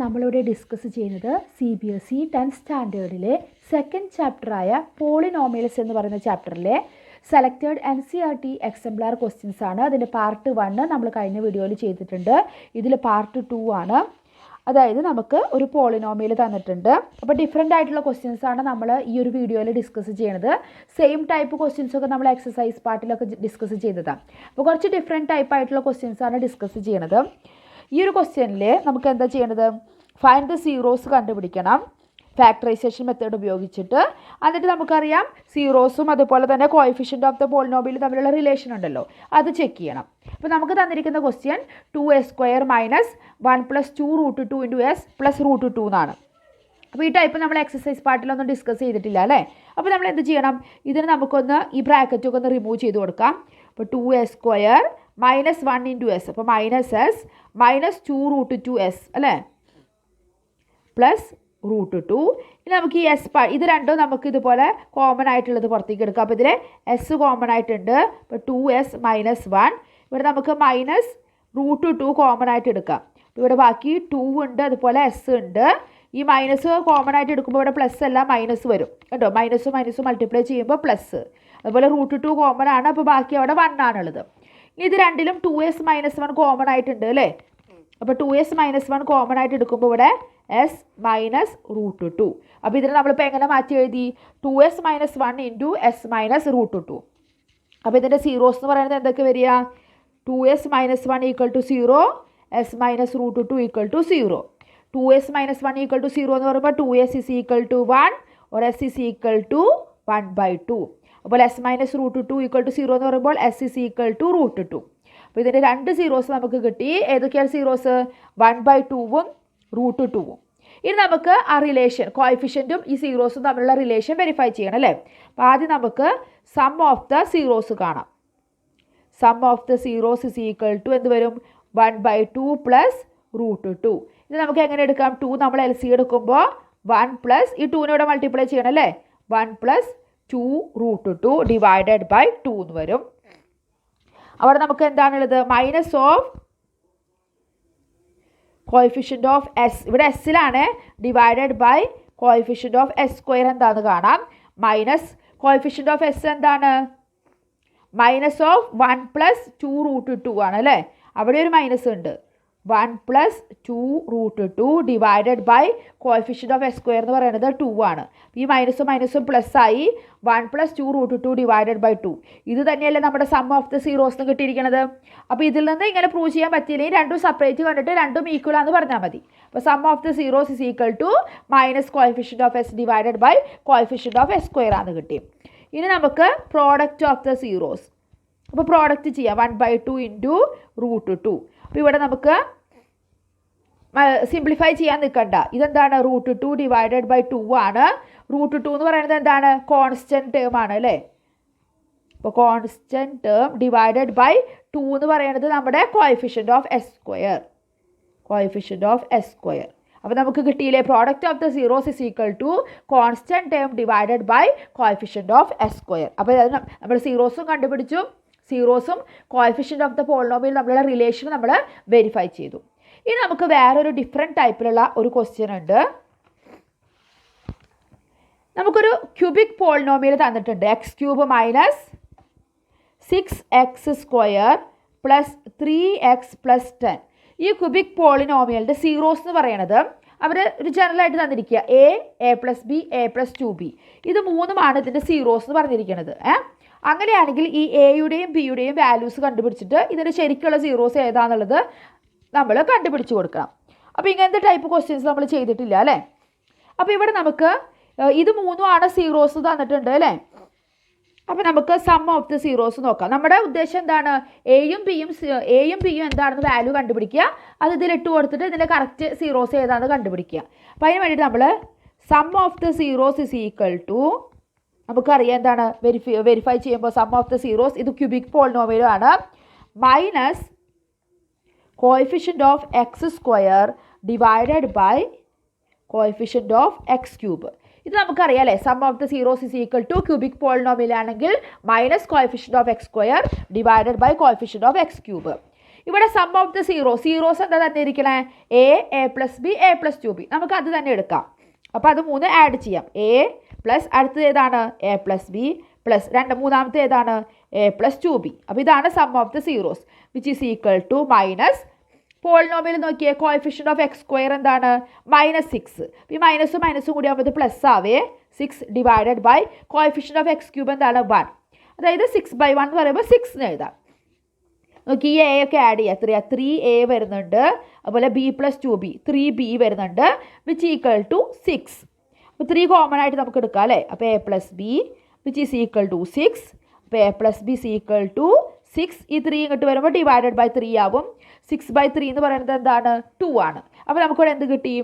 നമ്മളിവിടെ ഡിസ്കസ് ചെയ്യുന്നത് CBSE 10th സ്റ്റാൻഡേർഡിലെ second ചാപ്റ്ററായ polynomials എന്ന് പറയുന്ന ചാപ്റ്ററിലെ സെലക്റ്റഡ് NCERT എക്സംപ്ലാർ ക്വസ്റ്റ്യൻസ് ആണ്. അതിൻ്റെ പാർട്ട് 1 നമ്മൾ കഴിഞ്ഞ വീഡിയോയിൽ ചെയ്തിട്ടുണ്ട്. ഇതിൽ പാർട്ട് 2 ആണ്. അതായത് നമുക്ക് ഒരു പോളിനോമിയൽ തന്നിട്ടുണ്ട്. അപ്പോൾ ഡിഫറെൻ്റ് ആയിട്ടുള്ള ക്വസ്റ്റ്യൻസ് ആണ് നമ്മൾ ഈ ഒരു വീഡിയോയിൽ ഡിസ്കസ് ചെയ്യുന്നത്. സെയിം ടൈപ്പ് ക്വസ്റ്റ്യൻസ് ഒക്കെ നമ്മൾ എക്സസൈസ് പാർട്ടിലൊക്കെ ഡിസ്കസ് ചെയ്തതാണ്. അപ്പോൾ കുറച്ച് ഡിഫറെൻറ്റ് ടൈപ്പ് ആയിട്ടുള്ള ക്വസ്റ്റ്യൻസ് ആണ് ഡിസ്കസ് ചെയ്യണത്. ഈ ഒരു ക്വസ്റ്റ്യനിൽ നമുക്ക് എന്താ ചെയ്യേണ്ടത്? ഫൈൻഡ് ദ സീറോസ് കണ്ടുപിടിക്കണം ഫാക്ടറൈസേഷൻ മെത്തേഡ് ഉപയോഗിച്ചിട്ട്. എന്നിട്ട് നമുക്കറിയാം സീറോസും അതുപോലെ തന്നെ കോഎഫിഷ്യൻ്റ് ഓഫ് ദ പോളിനോമിയൽ തമ്മിലുള്ള റിലേഷൻ ഉണ്ടല്ലോ, അത് ചെക്ക് ചെയ്യണം. അപ്പോൾ നമുക്ക് തന്നിരിക്കുന്ന ക്വസ്റ്റ്യൻ 2s² മൈനസ് 1 + 2√2 × s + √2 എന്നാണ്. അപ്പോൾ ഈ ടൈപ്പ് നമ്മൾ എക്സസൈസ് പാർട്ടിലൊന്നും ഡിസ്കസ് ചെയ്തിട്ടില്ല അല്ലേ. അപ്പോൾ നമ്മൾ എന്ത് ചെയ്യണം? ഇതിന് നമുക്കൊന്ന് ഈ ബ്രാക്കറ്റൊക്കെ ഒന്ന് റിമൂവ് ചെയ്ത് കൊടുക്കാം. അപ്പോൾ 2s² മൈനസ് 1 × s, അപ്പോൾ -s മൈനസ് 2√2s അല്ലേ, പ്ലസ് √2. ഇനി നമുക്ക് ഈ എസ് ഇത് രണ്ടും നമുക്ക് ഇതുപോലെ കോമൺ ആയിട്ടുള്ളത് പുറത്തേക്ക് എടുക്കാം. അപ്പോൾ ഇതിൽ എസ് കോമൺ ആയിട്ടുണ്ട്. ഇപ്പോൾ 2s - 1, ഇവിടെ നമുക്ക് -√2 കോമൺ ആയിട്ട് എടുക്കാം. ഇവിടെ ബാക്കി 2 ഉണ്ട്, അതുപോലെ എസ് ഉണ്ട്. ഈ മൈനസ് കോമൺ ആയിട്ട് എടുക്കുമ്പോൾ ഇവിടെ പ്ലസ് അല്ല മൈനസ് വരും കേട്ടോ. മൈനസും മൾട്ടിപ്ലൈ ചെയ്യുമ്പോൾ പ്ലസ്. അതുപോലെ √2 കോമൺ ആണ്, അപ്പോൾ ബാക്കി അവിടെ 1 ആണുള്ളത്. ഇത് രണ്ടിലും 2s - 1 കോമൺ ആയിട്ടുണ്ട് അല്ലേ. അപ്പോൾ 2s - 1 കോമൺ ആയിട്ട് എടുക്കുമ്പോൾ ഇവിടെ s മൈനസ് √2. അപ്പോൾ ഇതിന് നമ്മളിപ്പോൾ എങ്ങനെ മാറ്റി എഴുതി? 2s - 1 × s minus √2. അപ്പോൾ ഇതിൻ്റെ സീറോസ് എന്ന് പറയുന്നത് എന്തൊക്കെ വരിക? 2s - 1 = 0, s minus √2 = 0. 2s - 1 = 0 എന്ന് പറയുമ്പോൾ 2s = 1 or s = 1/2. അപ്പോൾ s മൈനസ് √2 = 0 എന്ന് പറയുമ്പോൾ s = √2. അപ്പോൾ ഇതിൻ്റെ രണ്ട് സീറോസ് നമുക്ക് കിട്ടി. ഏതൊക്കെയാണ് സീറോസ്? 1/2ഉം √2ഉം. ഇനി നമുക്ക് ആ റിലേഷൻ കോഎഫിഷ്യൻറ്റും ഈ സീറോസും തമ്മിലുള്ള റിലേഷൻ വെരിഫൈ ചെയ്യണം അല്ലേ. അപ്പോൾ ആദ്യം നമുക്ക് സം ഓഫ് ദ സീറോസ് കാണാം. സം ഓഫ് ദ സീറോസ് = എന്ത് വരും? 1/2 + √2. ഇത് നമുക്ക് എങ്ങനെ എടുക്കാം? 2 നമ്മൾ LCM എടുക്കുമ്പോൾ 1 പ്ലസ് ഈ 2നെ ഇവിടെ മൾട്ടിപ്ലൈ ചെയ്യണം അല്ലേ. 1 + 2√2 / 2 എന്ന് വരും. അവിടെ നമുക്ക് എന്താണുള്ളത്? Minus of coefficient of S, ഇവിടെ എസ്സിലാണ്, / കോഎഫിഷ്യൻ്റ് ഓഫ് s² എന്താണെന്ന് കാണാം. മൈനസ് കോഎഫിഷ്യൻ്റ് ഓഫ് എസ് എന്താണ്? മൈനസ് ഓഫ് 1 + 2√2 ആണ് അല്ലേ. അവിടെ ഒരു മൈനസ് ഉണ്ട്. 1 + 2√2 / കോഎഫിഷ്യൻ്റ് ഓഫ് s² എന്ന് പറയുന്നത് 2 ആണ്. ഈ മൈനസും പ്ലസ് ആയി 1 + 2√2 / 2. ഇത് തന്നെയല്ലേ നമ്മുടെ സം ഓഫ് ദ സീറോസ് എന്ന് കിട്ടിയിരിക്കുന്നത്. അപ്പോൾ ഇതിൽ നിന്ന് ഇങ്ങനെ പ്രൂവ് ചെയ്യാൻ പറ്റിയില്ലെങ്കിൽ രണ്ടും സെപ്പറേറ്റ് കണ്ടിട്ട് രണ്ടും ഈക്വൽ ആണെന്ന് പറഞ്ഞാൽ മതി. അപ്പോൾ sum of the zeros = minus coefficient of s / coefficient of s² ആണെന്ന് കിട്ടി. ഇനി നമുക്ക് പ്രോഡക്റ്റ് ഓഫ് ദ സീറോസ്. അപ്പോൾ പ്രോഡക്റ്റ് ചെയ്യാം. 1/2 × √2. അപ്പോൾ ഇവിടെ നമുക്ക് സിംപ്ലിഫൈ ചെയ്യാൻ നിൽക്കണ്ട. ഇതെന്താണ്? √2 / 2 ആണ്. √2 എന്ന് പറയുന്നത് എന്താണ്? കോൺസ്റ്റൻറ്റ് ടേം ആണ് അല്ലേ. അപ്പോൾ കോൺസ്റ്റൻറ്റ് ടേം / 2 എന്ന് പറയുന്നത് നമ്മുടെ coefficient of s². Coefficient of s². അപ്പോൾ നമുക്ക് കിട്ടിയില്ലേ? Product of the zeros = constant term / coefficient of s². അപ്പോൾ നമ്മൾ സീറോസും കണ്ടുപിടിച്ചു, സീറോസും കോഎഫിഷ്യൻ്റ് ഓഫ് ദ പോളിനോമിയൽ തമ്മിലുള്ള റിലേഷൻ നമ്മൾ വെരിഫൈ ചെയ്തു. ഇനി നമുക്ക് വേറൊരു ഡിഫറെൻറ്റ് ടൈപ്പിലുള്ള ഒരു ക്വസ്റ്റ്യൻ ഉണ്ട്. നമുക്കൊരു ക്യൂബിക് പോളിനോമിയൽ തന്നിട്ടുണ്ട്. x³ minus 6x² plus 3x + 10. ഈ ക്യൂബിക് പോളിനോമിയലിൻ്റെ സീറോസ് എന്ന് പറയുന്നത് അവർ ഒരു ജനറലായിട്ട് തന്നിരിക്കുക a + b a + 2b. ഇത് മൂന്നുമാണ് ഇതിൻ്റെ സീറോസ് എന്ന് പറഞ്ഞിരിക്കുന്നത്. അങ്ങനെയാണെങ്കിൽ ഈ എയുടെയും ബിയുടെയും വാല്യൂസ് കണ്ടുപിടിച്ചിട്ട് ഇതിൻ്റെ ശരിക്കുള്ള സീറോസ് ഏതാണെന്നുള്ളത് നമ്മൾ കണ്ടുപിടിച്ച് കൊടുക്കണം. അപ്പോൾ ഇങ്ങനത്തെ ടൈപ്പ് ക്വസ്റ്റ്യൻസ് നമ്മൾ ചെയ്തിട്ടില്ല അല്ലേ. അപ്പോൾ ഇവിടെ നമുക്ക് ഇത് മൂന്നുമാണ് സീറോസ് തന്നിട്ടുണ്ട് അല്ലേ. അപ്പോൾ നമുക്ക് സം ഓഫ് ദ സീറോസ് നോക്കാം. നമ്മുടെ ഉദ്ദേശം എന്താണ്? എയും ബിയും എന്താണെന്ന് വാല്യൂ കണ്ടുപിടിക്കുക. അത് ഇതിലിട്ട് കൊടുത്തിട്ട് ഇതിൻ്റെ കറക്റ്റ് സീറോസ് ഏതാണെന്ന് കണ്ടുപിടിക്കുക. അപ്പോൾ അതിന് വേണ്ടിയിട്ട് നമ്മൾ സം ഓഫ് ദ സീറോസ് = നമുക്കറിയാം എന്താണ് വെരിഫൈ ചെയ്യുമ്പോൾ സം ഓഫ് ദ സീറോസ് ഇത് ക്യൂബിക് പോളിനോമിയലും ആണ്. Minus coefficient of x² / coefficient of x³ ഇത് നമുക്കറിയാം അല്ലേ. Sum of the zeros = cubic polynomial ആണെങ്കിൽ minus coefficient of x² / coefficient of x³. ഇവിടെ സം ഓഫ് ദ സീറോസ് എന്താ തന്നെ ഇരിക്കണേ a plus b a plus 2b. നമുക്ക് അത് തന്നെ എടുക്കാം. അപ്പോൾ അത് 3 ആഡ് ചെയ്യാം. എ പ്ലസ് അടുത്തത് ഏതാണ് എ പ്ലസ് ബി പ്ലസ് മൂന്നാമത്തെ ഏതാണ് എ പ്ലസ് 2b. അപ്പോൾ ഇതാണ് sum of the zeros which is equal to minus polynomial നോക്കിയേ കോഎഫിഷ്യന്റ് ഓഫ് എക്സ് സ്ക്വയർ എന്താണ് -6. ഈ മൈനസും കൂടി ആകുമ്പോൾ പ്ലസ് ആവേ 6 divided by coefficient of x cube എന്താണ് 1. അതായത് 6/1 എന്ന് പറയുമ്പോൾ 6 എന്ന് എഴുതാം. നോക്കി ഈ എ ഒക്കെ ആഡ് ചെയ്യുക. എത്രയാ 3a വരുന്നുണ്ട്. അതുപോലെ b പ്ലസ് 2b 3b വരുന്നുണ്ട് വിച്ച് ഈക്വൽ ടു 6. അപ്പോൾ 3 കോമൺ ആയിട്ട് നമുക്ക് എടുക്കാം അല്ലേ. അപ്പോൾ a plus b which is equal to 6. അപ്പോൾ a plus b is equal to 6. ഈ 3 ഇങ്ങോട്ട് വരുമ്പോൾ ഡിവൈഡഡ് ബൈ 3 ആവും. 6/3 എന്ന് പറയുന്നത് എന്താണ് 2 ആണ്. അപ്പോൾ നമുക്കിവിടെ എന്ത് കിട്ടി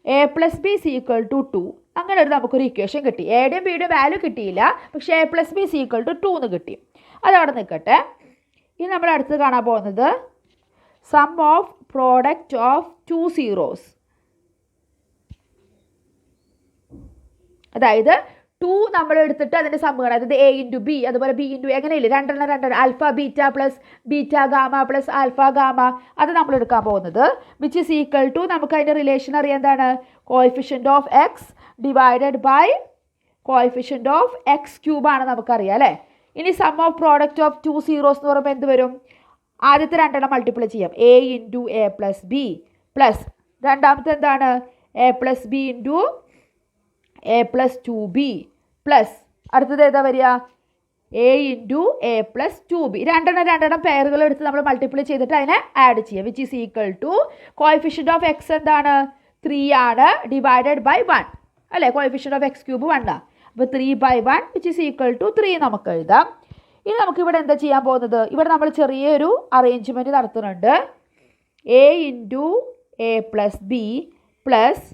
a plus b is equal to 2. അങ്ങനെ ഒരു നമുക്കൊരു ഇക്വേഷൻ കിട്ടി. എയുടെയും ബിയുടെയും വാല്യൂ കിട്ടിയില്ല, പക്ഷേ a plus b is equal to 2 എന്ന് കിട്ടി. അതവിടെ നിൽക്കട്ടെ. ഇനി നമ്മൾ അടുത്ത് കാണാൻ പോകുന്നത് sum of product of 2 zeros. അതായത് 2 നമ്മൾ എടുത്തിട്ട് അതിൻ്റെ സം കാണാം. അതായത് എ ഇൻറ്റു ബി അതുപോലെ ബി ഇൻറ്റു എങ്ങനെയില്ലേ രണ്ടെണ്ണം alpha beta plus beta gamma plus alpha gamma അത് നമ്മൾ എടുക്കാൻ പോകുന്നത് വിച്ച് ഈസ് ഈക്വൽ ടു നമുക്ക് അതിൻ്റെ റിലേഷൻ അറിയാം എന്താണ് coefficient of x divided by coefficient of x ക്യൂബാണ് നമുക്കറിയാം അല്ലേ. ഇനി sum of product of 2 zeros എന്ന് പറയുമ്പോൾ എന്ത് വരും ആദ്യത്തെ രണ്ടെണ്ണം മൾട്ടിപ്ലൈ ചെയ്യാം. A into a plus b plus രണ്ടാമത്തെ എന്താണ് A plus B into a plus 2b plus അടുത്തത് ഏതാ വരിക A into a plus 2b. രണ്ടെണ്ണം പെയറുകൾ എടുത്ത് നമ്മൾ മൾട്ടിപ്ലൈ ചെയ്തിട്ട് അതിനെ ആഡ് ചെയ്യുക which is equal to coefficient of x എന്താണ് 3 ആണ് ഡിവൈഡഡ് ബൈ 1 അല്ലേ. കോഎഫിഷ്യൻ്റ് ഓഫ് എക്സ് ക്യൂബ് 1 ആണ്. അപ്പോൾ 3/1 വിച്ച് ഈസ് ഈക്വൽ ടു 3 നമുക്ക് എഴുതാം. ഇനി നമുക്കിവിടെ എന്താ ചെയ്യാൻ പോകുന്നത് ഇവിടെ നമ്മൾ ചെറിയൊരു അറേഞ്ച്മെൻറ്റ് നടത്തുന്നുണ്ട്. A into a plus b plus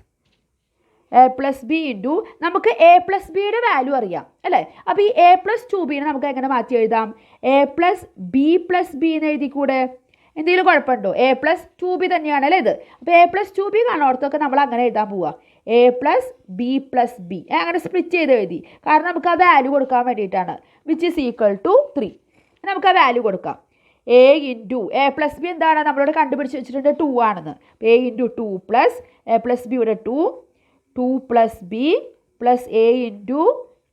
a plus B into നമുക്ക് എ പ്ലസ് ബിയുടെ വാല്യൂ അറിയാം അല്ലേ. അപ്പോൾ ഈ എ പ്ലസ് 2b നമുക്ക് എങ്ങനെ മാറ്റി എഴുതാം എ പ്ലസ് ബി എന്ന് എഴുതിക്കൂടെ. എന്തെങ്കിലും കുഴപ്പമുണ്ടോ എ പ്ലസ് 2b തന്നെയാണ് അല്ലേ ഇത്. അപ്പോൾ എ പ്ലസ് 2b കാണുന്നിടത്തൊക്കെ നമ്മൾ അങ്ങനെ എഴുതാൻ പോവുക എ പ്ലസ് ബി അങ്ങനെ സ്പ്ലിറ്റ് ചെയ്ത് എഴുതി. കാരണം നമുക്ക് ആ വാല്യൂ കൊടുക്കാൻ വേണ്ടിയിട്ടാണ് വിച്ച് ഈസ് ഈക്വൽ ടു 3. നമുക്ക് ആ വാല്യൂ കൊടുക്കാം. A into a plus b എന്താണ് നമ്മളോട് കണ്ടുപിടിച്ച് വെച്ചിട്ടുണ്ട് 2 ആണെന്ന്. A into 2 plus a plus ബിയുടെ 2 plus b plus a into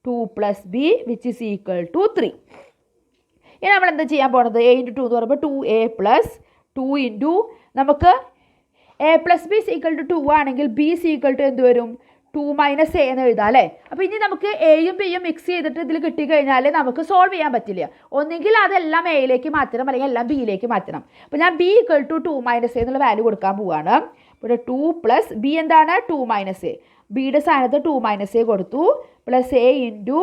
2 plus b which is equal to 3. ഇനി നമ്മൾ എന്താ ചെയ്യാൻ പോകുന്നത് എ ഇൻറ്റു 2 എന്ന് പറയുമ്പോൾ 2a പ്ലസ് 2 ഇൻറ്റു നമുക്ക് a plus b equal to 2 ആണെങ്കിൽ ബി ഈക്വൽ ടു എന്ത് വരും 2 മൈനസ് എ എന്ന് എഴുതാം അല്ലേ. അപ്പോൾ ഇനി നമുക്ക് എയും ബിയും മിക്സ് ചെയ്തിട്ട് ഇതിൽ കിട്ടിക്കഴിഞ്ഞാൽ നമുക്ക് സോൾവ് ചെയ്യാൻ പറ്റില്ല. ഒന്നുകിൽ അതെല്ലാം എയിലേക്ക് മാറ്റണം അല്ലെങ്കിൽ എല്ലാം ബിയിലേക്ക് മാറ്റണം. അപ്പോൾ ഞാൻ b equal to 2 minus a എന്നുള്ള വാല്യൂ കൊടുക്കാൻ പോവുകയാണ്. ഇവിടെ 2 പ്ലസ് ബി എന്താണ് 2 മൈനസ് എ ബിയുടെ സ്ഥാനത്ത് 2 മൈനസ് എ കൊടുത്തു പ്ലസ് എ ഇൻറ്റു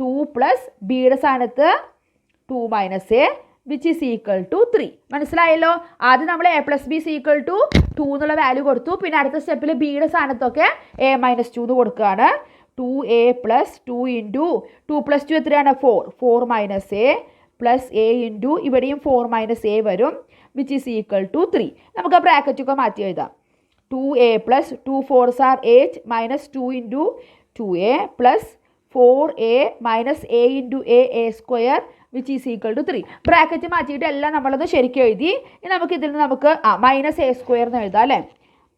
2 പ്ലസ് ബിയുടെ സ്ഥാനത്ത് 2 minus a which is equal to 3. മനസ്സിലായല്ലോ. ആദ്യം നമ്മൾ a plus b equal to 2 എന്നുള്ള വാല്യൂ കൊടുത്തു. പിന്നെ അടുത്ത സ്റ്റെപ്പിൽ ബിയുടെ സ്ഥാനത്തൊക്കെ എ മൈനസ് 2 എന്ന് കൊടുക്കുകയാണ്. 2a പ്ലസ് 2 ഇൻറ്റു 2 പ്ലസ് 2 എത്രയാണ് 4 minus a plus a into ഇവിടെയും 4 മൈനസ് എ വരും വിച്ച് ഈസ് ഈക്വൽ ടു 3. നമുക്ക് ആ ബ്രാക്കറ്റൊക്കെ മാറ്റി എഴുതാം. 2a plus 2 4s are 8 minus 2 into 2a plus 4a minus a into a square which is equal to 3. Bracket മാറ്റിയിട്ട് എല്ലാം നമ്മളത് ശരിക്കും എഴുതി. ഇനി നമുക്ക് ഇതിൽ നിന്ന് നമുക്ക് മൈനസ് a സ്ക്വയർ എന്ന് എഴുതാം അല്ലേ.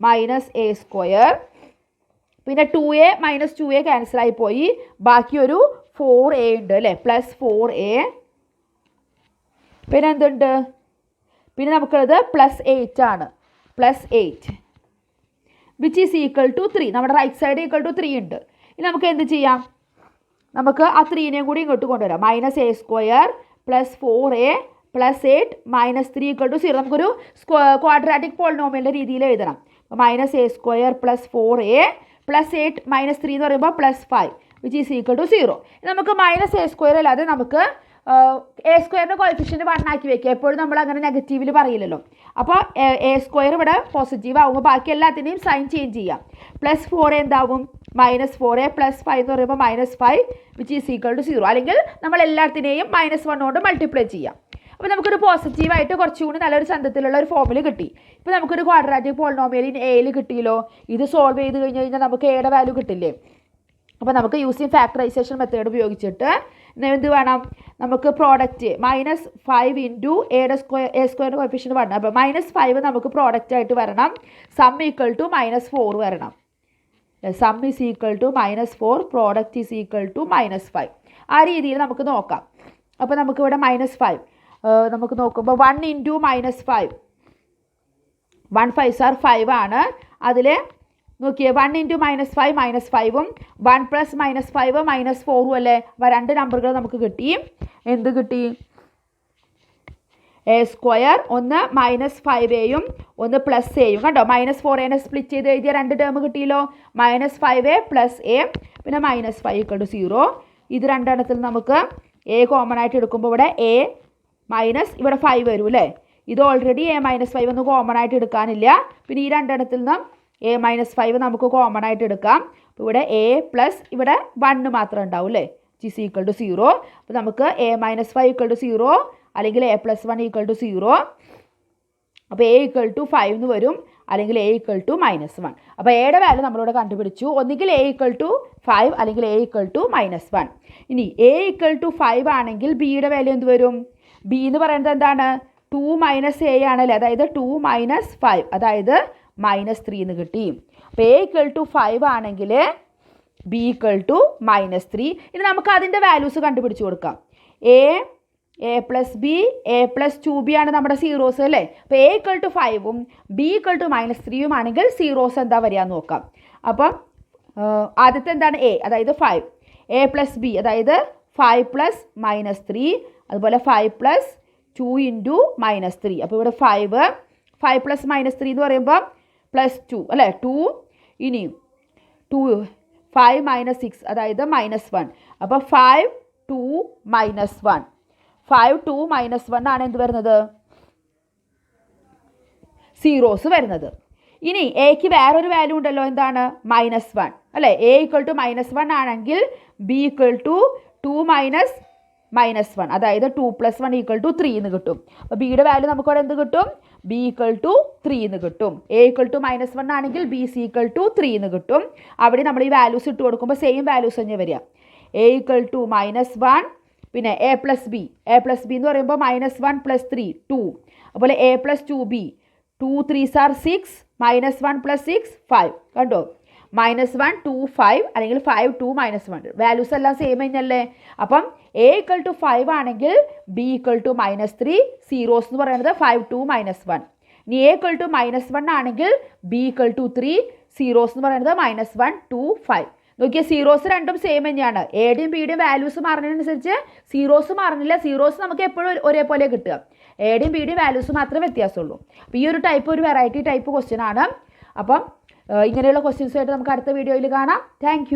മൈനസ് a സ്ക്വയർ പിന്നെ 2a മൈനസ് 2a ക്യാൻസലായി പോയി. ബാക്കി ഒരു 4a ഉണ്ട് അല്ലേ പ്ലസ് 4a പിന്നെ എന്തുണ്ട് പിന്നെ നമുക്കുള്ളത് പ്ലസ് 8 ആണ് plus 8 which is equal to 3. നമ്മുടെ റൈറ്റ് സൈഡ് ഈക്വൽ ടു 3 ഉണ്ട്. ഇനി നമുക്ക് എന്ത് ചെയ്യാം നമുക്ക് ആ 3നെയും കൂടി ഇങ്ങോട്ട് കൊണ്ടുവരാം. Minus a square plus 4a plus 8 minus 3 equal to 0. നമുക്കൊരു ക്വാഡ്രാറ്റിക് പോളിനോമിയലിൻ്റെ രീതിയിൽ എഴുതണം. Minus a square plus 4a plus 8 minus 3 എന്ന് പറയുമ്പോൾ plus 5 which is equal to 0. നമുക്ക് മൈനസ് a സ്ക്വയർ അല്ലാതെ നമുക്ക് എ സ്ക്വയറിൻ്റെ കോഎഫിഷ്യൻറ്റ് 1 ആക്കി വെക്കുക. എപ്പോഴും നമ്മൾ അങ്ങനെ നെഗറ്റീവിൽ പറയില്ലല്ലോ. അപ്പോൾ എ സ്ക്വയർ ഇവിടെ പോസിറ്റീവ് ആകുമ്പോൾ ബാക്കി എല്ലാത്തിനെയും സൈൻ ചേഞ്ച് ചെയ്യാം. പ്ലസ് 4 എന്താവും മൈനസ് 4a പ്ലസ് 5 എന്ന് പറയുമ്പോൾ minus 5 which is equal to 0. അല്ലെങ്കിൽ നമ്മൾ എല്ലാത്തിനെയും -1 കൊണ്ട് മൾട്ടിപ്ലൈ ചെയ്യാം. അപ്പോൾ നമുക്കൊരു പോസിറ്റീവായിട്ട് കുറച്ചുകൂടി നല്ലൊരു ചന്തത്തിലുള്ള ഒരു ഫോമിൽ കിട്ടി. ഇപ്പോൾ നമുക്കൊരു ക്വാഡ്രാറ്റിക് പോളിനോമിയൽ എയിൽ കിട്ടിയല്ലോ. ഇത് സോൾവ് ചെയ്ത് കഴിഞ്ഞ് കഴിഞ്ഞാൽ നമുക്ക് എയുടെ വാല്യൂ കിട്ടില്ലേ. അപ്പോൾ നമുക്ക് യൂസിങ് ഫാക്ടറൈസേഷൻ മെത്തേഡ് ഉപയോഗിച്ചിട്ട് എന്ത് വേണം, നമുക്ക് പ്രോഡക്റ്റ് -5 ഇൻറ്റു എ സ്ക്വയറിൻ്റെ കോഫിഷ്യൻ്റ് 1. അപ്പോൾ -5 നമുക്ക് പ്രോഡക്റ്റ് ആയിട്ട് വരണം. സം ഈക്വൽ ടു -4 വരണം. Sum is equal to -4, product is equal to -5. ആ രീതിയിൽ നമുക്ക് നോക്കാം. അപ്പോൾ നമുക്കിവിടെ -5 നമുക്ക് നോക്കുമ്പോൾ 1 ഇൻറ്റു -5, 1 5s are 5 ആണ്. അതിൽ നോക്കിയേ 1 ഇൻറ്റു -5 -5ഉം 1 പ്ലസ് -5 -4ഉം അല്ലേ. അപ്പോൾ 2 നമ്പറുകൾ നമുക്ക് കിട്ടി. എന്ത് കിട്ടി? എ സ്ക്വയർ, ഒന്ന് -5a ഒന്ന് +a. കണ്ടോ, -4a സ്പ്ലിറ്റ് ചെയ്ത് എഴുതിയ 2 ടേം കിട്ടിയല്ലോ. -5a + a പിന്നെ -5 = 0. ഇത് രണ്ടെണ്ണത്തിൽ നമുക്ക് a കോമൺ ആയിട്ട് എടുക്കുമ്പോൾ ഇവിടെ a മൈനസ് ഇവിടെ 5 വരും അല്ലേ. ഇത് ഓൾറെഡി a -5 ഒന്നും കോമൺ ആയിട്ട് എടുക്കാനില്ല. പിന്നെ ഈ രണ്ടെണ്ണത്തിൽ നിന്നും a -5 നമുക്ക് കോമൺ ആയിട്ട് എടുക്കാം. അപ്പോൾ ഇവിടെ a പ്ലസ് ഇവിടെ 1 മാത്രം ഉണ്ടാവും അല്ലേ, which is equal to 0. അപ്പോൾ നമുക്ക് a -5 = 0 അല്ലെങ്കിൽ a + 1 = 0. അപ്പോൾ a = 5 എന്ന് വരും, അല്ലെങ്കിൽ a = -1. അപ്പോൾ എയുടെ വാല്യൂ നമ്മളിവിടെ കണ്ടുപിടിച്ചു. ഒന്നുകിൽ a = 5 അല്ലെങ്കിൽ a = -1. ഇനി a = 5 ആണെങ്കിൽ ബിയുടെ വാല്യൂ എന്ത് വരും? ബി എന്ന് പറയുന്നത് എന്താണ്? 2 - a ആണല്ലേ, അതായത് 2 - 5, അതായത് -3 എന്ന് കിട്ടി. അപ്പോൾ a = 5 ആണെങ്കിൽ b = -3. ഇനി നമുക്ക് അതിൻ്റെ വാല്യൂസ് കണ്ടുപിടിച്ച് കൊടുക്കാം. a + b, a + 2b ആണ് നമ്മുടെ സീറോസ് അല്ലേ. അപ്പോൾ a = 5ഉം b = -3ഉം ആണെങ്കിൽ സീറോസ് എന്താ വരിക നോക്കാം. അപ്പം ആദ്യത്തെ എന്താണ്? a, അതായത് 5. a + b, അതായത് 5 + -3, അതുപോലെ 5 + 2 ഇൻറ്റു -3. അപ്പോൾ ഇവിടെ 5 + -3 എന്ന് പറയുമ്പോൾ +2 അല്ലേ, 2. ഇനി 2 5 - 6 അതായത് -1. അപ്പോൾ 5 2 -1, 5 2 -1 ആണ് എന്ത് വരുന്നത്? സീറോസ് വരുന്നത്. ഇനി എക്ക് വേറൊരു വാല്യൂ ഉണ്ടല്ലോ, എന്താണ്? -1 അല്ലേ. a = -1 ആണെങ്കിൽ b = 2 -1, അതായത് 2 + 1 = 3 എന്ന് കിട്ടും. അപ്പോൾ ബിയുടെ വാല്യൂ നമുക്കവിടെ എന്ത് കിട്ടും? b = 3 എന്ന് കിട്ടും. a = -1 ആണെങ്കിൽ b = 3 എന്ന് കിട്ടും. അവിടെ നമ്മൾ ഈ വാല്യൂസ് ഇട്ട് കൊടുക്കുമ്പോൾ സെയിം വാല്യൂസ് തന്നെ വരിക. a = -1, പിന്നെ a + b എന്ന് പറയുമ്പോൾ -1 + 3 2. അതുപോലെ a + 2b, 2 3s are 6, -1 + 6 5. കണ്ടോ, -1 2 5 അല്ലെങ്കിൽ 5 2 -1. വാല്യൂസ് എല്ലാം സെയിം തന്നെയല്ലേ. അപ്പം a = 5 ആണെങ്കിൽ b = -3, സീറോസ് എന്ന് പറയുന്നത് 5 2 -1. ഇനി a = -1 ആണെങ്കിൽ b = 3, സീറോസ് എന്ന് പറയുന്നത് -1 2 5. നോക്കിയാൽ സീറോസ് രണ്ടും സെയിം തന്നെയാണ്. എയുടെയും ബിയുടെയും വാല്യൂസ് മാറുന്നതിനനുസരിച്ച് സീറോസ് മാറുന്നില്ല. സീറോസ് നമുക്ക് എപ്പോഴും ഒരേപോലെ കിട്ടുക. എയുടെയും ബിയുടെയും വാല്യൂസ് മാത്രമേ വ്യത്യാസമുള്ളൂ. അപ്പോൾ ഈ ഒരു ടൈപ്പ് ഒരു വെറൈറ്റി ടൈപ്പ് ക്വസ്റ്റ്യൻ ആണ്. അപ്പം ഇങ്ങനെയുള്ള ക്വസ്റ്റ്യൻസുമായിട്ട് നമുക്ക് അടുത്ത വീഡിയോയിൽ കാണാം. താങ്ക്